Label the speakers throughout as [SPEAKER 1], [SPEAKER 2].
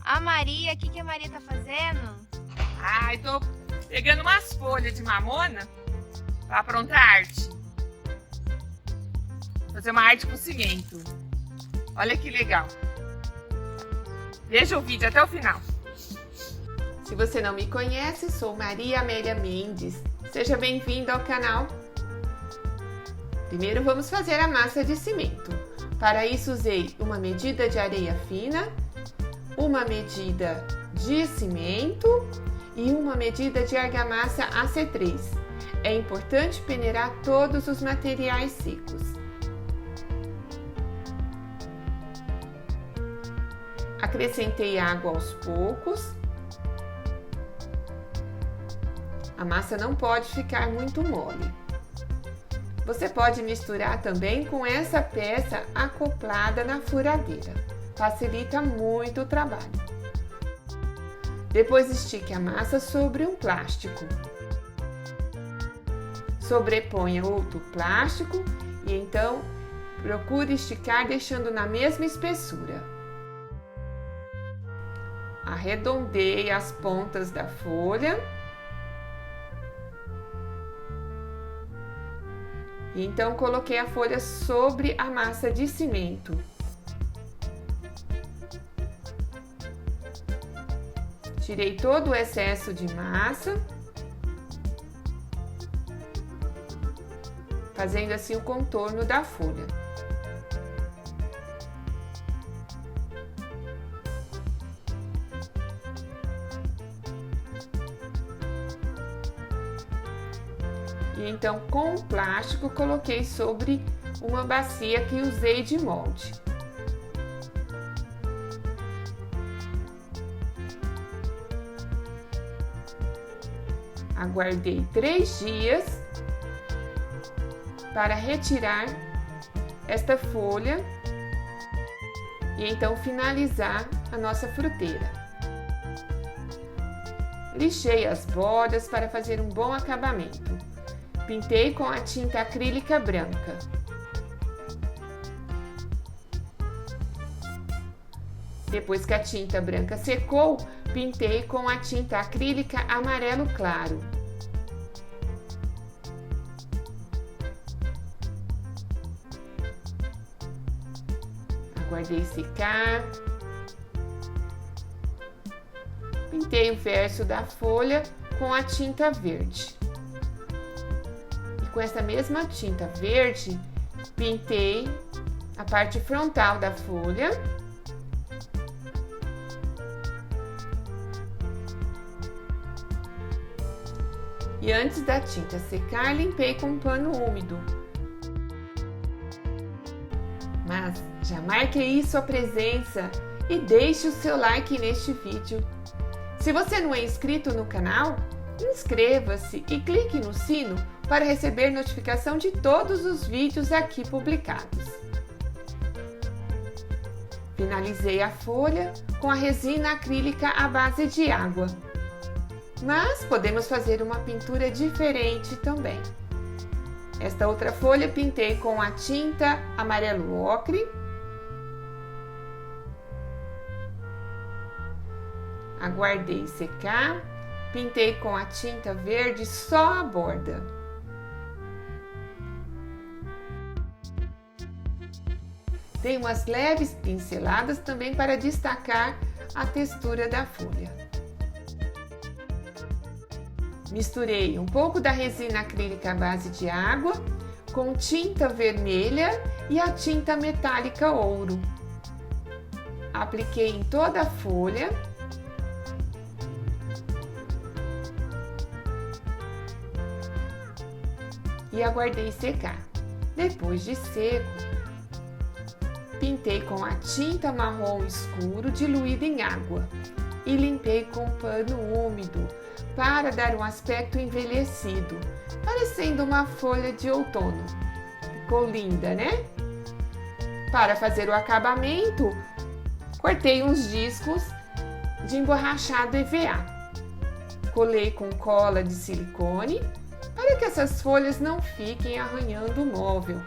[SPEAKER 1] A Maria, o que a Maria tá fazendo?
[SPEAKER 2] Ai, tô pegando umas folhas de mamona pra aprontar arte. Vou fazer uma arte com cimento. Olha que legal. Veja o vídeo até o final.
[SPEAKER 3] Se você não me conhece, sou Maria Amélia Mendes. Seja bem-vindo ao canal. Primeiro vamos fazer a massa de cimento. Para isso usei uma medida de areia fina, uma medida de cimento e uma medida de argamassa AC3. É importante peneirar todos os materiais secos. Acrescentei água aos poucos. A massa não pode ficar muito mole. Você pode misturar também com essa peça acoplada na furadeira. Facilita muito o trabalho. Depois estique a massa sobre um plástico. Sobreponha outro plástico e então procure esticar deixando na mesma espessura. Arredondeie as pontas da folha. E então coloquei a folha sobre a massa de cimento. Tirei todo o excesso de massa, fazendo assim o contorno da folha. E então, com o plástico, coloquei sobre uma bacia que usei de molde. Aguardei 3 dias para retirar esta folha e então finalizar a nossa fruteira. Lixei as bordas para fazer um bom acabamento. Pintei com a tinta acrílica branca. Depois que a tinta branca secou, pintei com a tinta acrílica amarelo claro. Aguardei secar. Pintei o verso da folha com a tinta verde. Com essa mesma tinta verde, pintei a parte frontal da folha. E antes da tinta secar, limpei com um pano úmido. Mas já marque aí sua presença e deixe o seu like neste vídeo. Se você não é inscrito no canal, inscreva-se e clique no sino para receber notificação de todos os vídeos aqui publicados. Finalizei a folha com a resina acrílica à base de água. Mas podemos fazer uma pintura diferente também. Esta outra folha pintei com a tinta amarelo ocre. Aguardei secar. Pintei com a tinta verde só a borda. Dei umas leves pinceladas também para destacar a textura da folha. Misturei um pouco da resina acrílica à base de água com tinta vermelha e a tinta metálica ouro. Apliquei em toda a folha. E aguardei secar. Depois de seco, pintei com a tinta marrom escuro diluída em água e limpei com pano úmido para dar um aspecto envelhecido, parecendo uma folha de outono. Ficou linda, né? Para fazer o acabamento, cortei uns discos de emborrachado EVA. Colei com cola de silicone para que essas folhas não fiquem arranhando o móvel.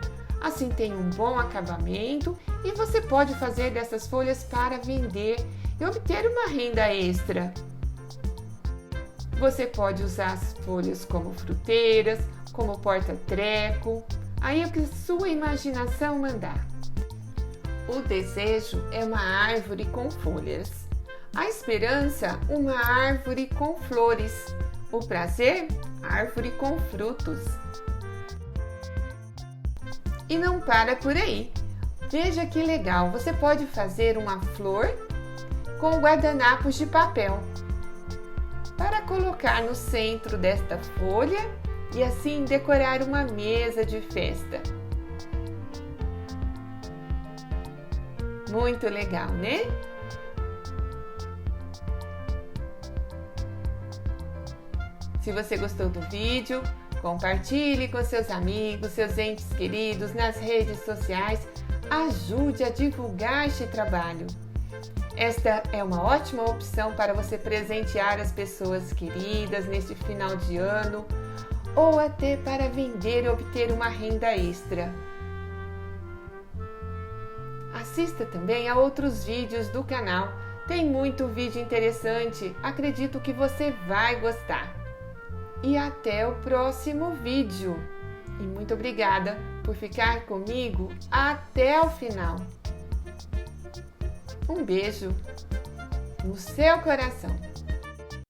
[SPEAKER 3] Assim tem um bom acabamento e você pode fazer dessas folhas para vender e obter uma renda extra. Você pode usar as folhas como fruteiras, como porta-treco, aí é o que sua imaginação mandar. O desejo é uma árvore com folhas. A esperança, uma árvore com flores. O prazer, árvore com frutos. E não para por aí. Veja que legal, você pode fazer uma flor com guardanapos de papel para colocar no centro desta folha e assim decorar uma mesa de festa. Muito legal, né? Se você gostou do vídeo, compartilhe com seus amigos, seus entes queridos nas redes sociais. Ajude a divulgar este trabalho. Esta é uma ótima opção para você presentear as pessoas queridas neste final de ano ou até para vender e obter uma renda extra. Assista também a outros vídeos do canal. Tem muito vídeo interessante. Acredito que você vai gostar. E até o próximo vídeo. E muito obrigada por ficar comigo até o final. Um beijo no seu coração.